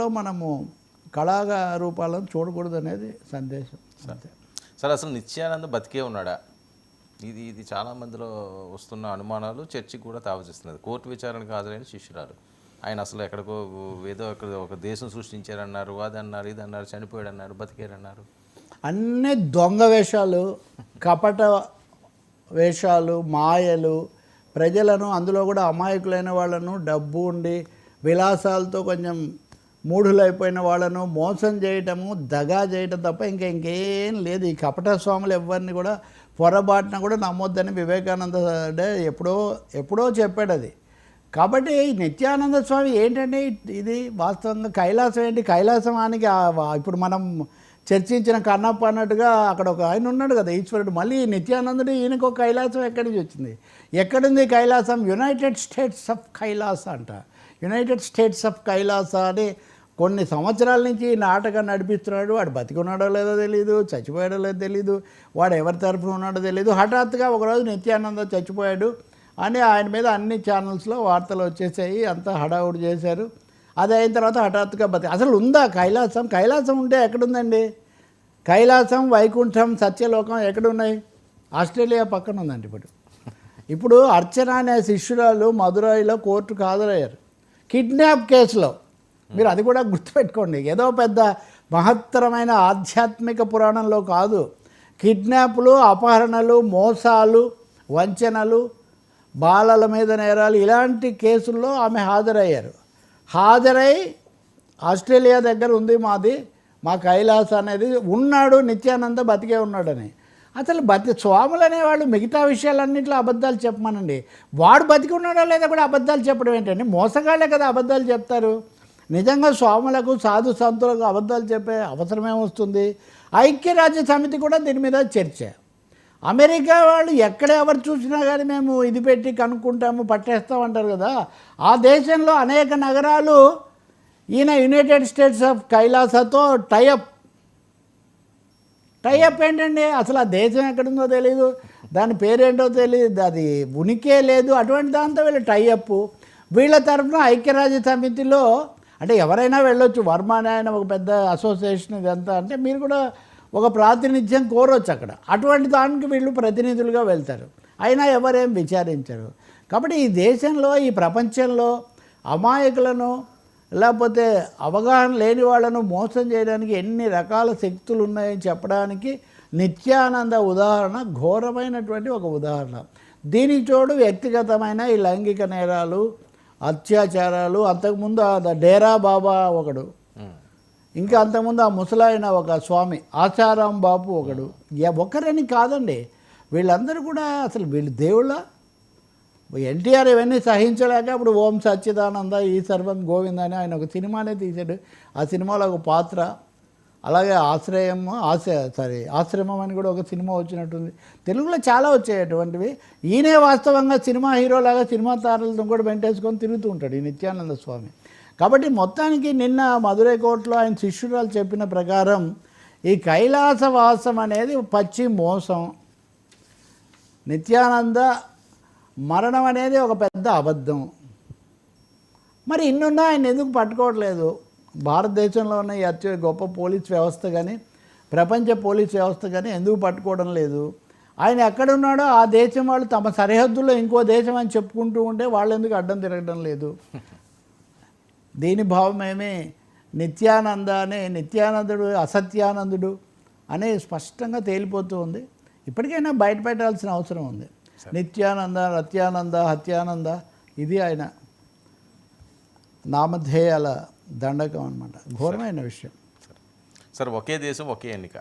లో మనము కళాగా రూపాలను చూడకూడదు అనేది సందేశం. సార్ అసలు నిత్యానంద బతికే ఉన్నాడా? ఇది చాలా మందిలో వస్తున్న అనుమానాలు చర్చకి కూడా తావచేస్తున్నది. కోర్టు విచారణకు హాజరైన శిష్యురాలు ఆయన అసలు ఎక్కడికో ఏదో ఒక దేశం సృష్టించారన్నారు, అది అన్నారు, ఇది అన్నారు, చనిపోయాడు అన్నారు, బతికారన్నారు. అన్నీ దొంగ వేషాలు, కపట వేషాలు, మాయలు, ప్రజలను అందులో కూడా అమాయకులైన వాళ్ళను, డబ్బు ఉండి విలాసాలతో కొంచెం మూఢులైపోయిన వాళ్ళను మోసం చేయటము, దగా చేయటం తప్ప ఇంకేం లేదు. ఈ కపట స్వాములు ఎవరిని కూడా పొరపాటున కూడా నమ్మొద్దని వివేకానంద ఎప్పుడో చెప్పాడు అది. కాబట్టి నిత్యానంద స్వామి ఏంటంటే ఇది వాస్తవంగా కైలాసం ఏంటి, కైలాసమానికి ఇప్పుడు మనం చర్చించిన కన్నప్ప అన్నట్టుగా అక్కడ ఒక ఆయన ఉన్నాడు కదా ఈశ్వరుడు. మళ్ళీ నిత్యానందుడు ఈయనకు ఒక కైలాసం ఎక్కడి నుంచి వచ్చింది? ఎక్కడుంది Kailasam? United States of Kailasa అంట. యునైటెడ్ స్టేట్స్ ఆఫ్ కైలాస అని కొన్ని సంవత్సరాల నుంచి ఈ నాటకం నడిపిస్తున్నాడు. వాడు బతికున్నాడో లేదో తెలియదు, చచ్చిపోయాడో లేదో తెలియదు, వాడు ఎవరి తరఫున ఉన్నాడో తెలియదు. హఠాత్తుగా ఒకరోజు నిత్యానంద చచ్చిపోయాడు అని ఆయన మీద అన్ని ఛానల్స్లో వార్తలు వచ్చేసాయి. అంతా హడావుడి చేశారు. అది అయిన తర్వాత హఠాత్తుగా అసలు ఉందా కైలాసం? కైలాసం ఉంటే ఎక్కడుందండి? కైలాసం, వైకుంఠం, సత్యలోకం ఎక్కడున్నాయి? ఆస్ట్రేలియా పక్కన ఉందండి. ఇప్పుడు అర్చన అనే శిష్యురాలు మదురైలో కోర్టుకు హాజరయ్యారు కిడ్నాప్ కేసులో. మీరు అది కూడా గుర్తుపెట్టుకోండి. ఏదో పెద్ద మహత్తరమైన ఆధ్యాత్మిక పురాణంలో కాదు. కిడ్నాప్లు, అపహరణలు, మోసాలు, వంచనలు, బాలల మీద నేరాలు, ఇలాంటి కేసుల్లో ఆమె హాజరై ఆస్ట్రేలియా దగ్గర ఉంది మా కైలాస అనేది ఉన్నాడు, నిత్యానంద బతికే ఉన్నాడని. అసలు స్వాములు అనేవాళ్ళు మిగతా విషయాలన్నింటిలో అబద్ధాలు చెప్పమనండి. వాడు బతికి ఉన్నాడో లేదా కూడా అబద్ధాలు చెప్పడం ఏంటండి? మోసగాళ్ళే కదా అబద్ధాలు చెప్తారు. నిజంగా స్వాములకు, సాధు సంతులకు అబద్ధాలు చెప్పే అవసరమే వస్తుంది? ఐక్యరాజ్య సమితి కూడా దీని మీద చర్చ. అమెరికా వాళ్ళు ఎక్కడ ఎవరు చూసినా కానీ మేము ఇది పెట్టి కనుక్కుంటాము, పట్టేస్తామంటారు కదా. ఆ దేశంలో అనేక నగరాలు ఈయన యునైటెడ్ స్టేట్స్ ఆఫ్ కైలాసతో టైఅప్ ఏంటండి? అసలు ఆ దేశం ఎక్కడుందో తెలియదు, దాని పేరేంటో తెలియదు, అది ఉనికే లేదు. అటువంటి దాంతో వీళ్ళు టైఅప్. వీళ్ళ తరఫున ఐక్యరాజ్య సమితిలో అంటే ఎవరైనా వెళ్ళొచ్చు. వర్మ అనే ఆయన ఒక పెద్ద అసోసియేషన్ ఇదంతా, అంటే మీరు కూడా ఒక ప్రాతినిధ్యం కోరవచ్చు అక్కడ. అటువంటి దానికి వీళ్ళు ప్రతినిధులుగా వెళ్తారు. అయినా ఎవరేం విచారించరు. కాబట్టి ఈ దేశంలో, ఈ ప్రపంచంలో అమాయకులను లేకపోతే అవగాహన లేని వాళ్ళను మోసం చేయడానికి ఎన్ని రకాల శక్తులు ఉన్నాయని చెప్పడానికి నిత్యానంద ఉదాహరణ ఘోరమైనటువంటి ఒక ఉదాహరణ. దీనికి తోడు వ్యక్తిగతమైన ఈ లైంగిక నేరాలు, అత్యాచారాలు, అంతకుముందు డేరా బాబా ఒకడు, ఇంకా అంతకుముందు ఆ ముసలాయన ఒక స్వామి ఆచారాం బాపు ఒకడు. ఒకరని కాదండి, వీళ్ళందరూ కూడా అసలు వీళ్ళు దేవుళ్ళ. ఎన్టీఆర్ ఇవన్నీ సహించలేక అప్పుడు ఓం సచ్చిదానంద ఈ సర్వం గోవింద అని ఆయన ఒక సినిమానే తీశాడు. ఆ సినిమాలో ఒక పాత్ర, అలాగే ఆశ్రమం అని కూడా ఒక సినిమా వచ్చినట్టుంది. తెలుగులో చాలా వచ్చాయి అటువంటివి. ఈయనే వాస్తవంగా సినిమా హీరోలాగా సినిమా తారలతో కూడా వెంటేసుకొని తిరుగుతూ ఉంటాడు ఈ నిత్యానంద స్వామి. కాబట్టి మొత్తానికి నిన్న మధురై కోర్టులో ఆయన శిష్యురాలు చెప్పిన ప్రకారం ఈ కైలాసవాసం అనేది పచ్చి మోసం. నిత్యానంద మరణం అనేది ఒక పెద్ద అబద్ధం. మరి ఇన్నున్నా ఆయన ఎందుకు పట్టుకోవట్లేదు? భారతదేశంలో ఉన్న ఈ గొప్ప పోలీస్ వ్యవస్థ కానీ, ప్రపంచ పోలీస్ వ్యవస్థ కానీ ఎందుకు పట్టుకోవడం లేదు? ఆయన ఎక్కడున్నాడో ఆ దేశం వాళ్ళు తమ సరిహద్దుల్లో ఇంకో దేశం అని చెప్పుకుంటూ ఉంటే వాళ్ళు ఎందుకు అడ్డం తిరగడం లేదు? దీని భావమేమి నిత్యానందుడు అసత్యానందుడు అనే స్పష్టంగా తేలిపోతూ ఉంది. ఇప్పటికైనా బయటపెట్టాల్సిన అవసరం ఉంది. నిత్యానంద, రత్యానంద, హత్యానంద ఇది ఆయన నామధేయాల దండకం అన్నమాట. ఘోరమైన విషయం. సార్ ఒకే దేశం ఒకే ఎన్నిక,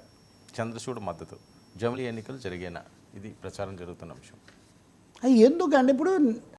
చంద్రచూడ్ మద్దతు, జమిలీ ఎన్నికలు జరిగేనా? ఇది ప్రచారం జరుగుతున్న విషయం. ఎందుకండి ఇప్పుడు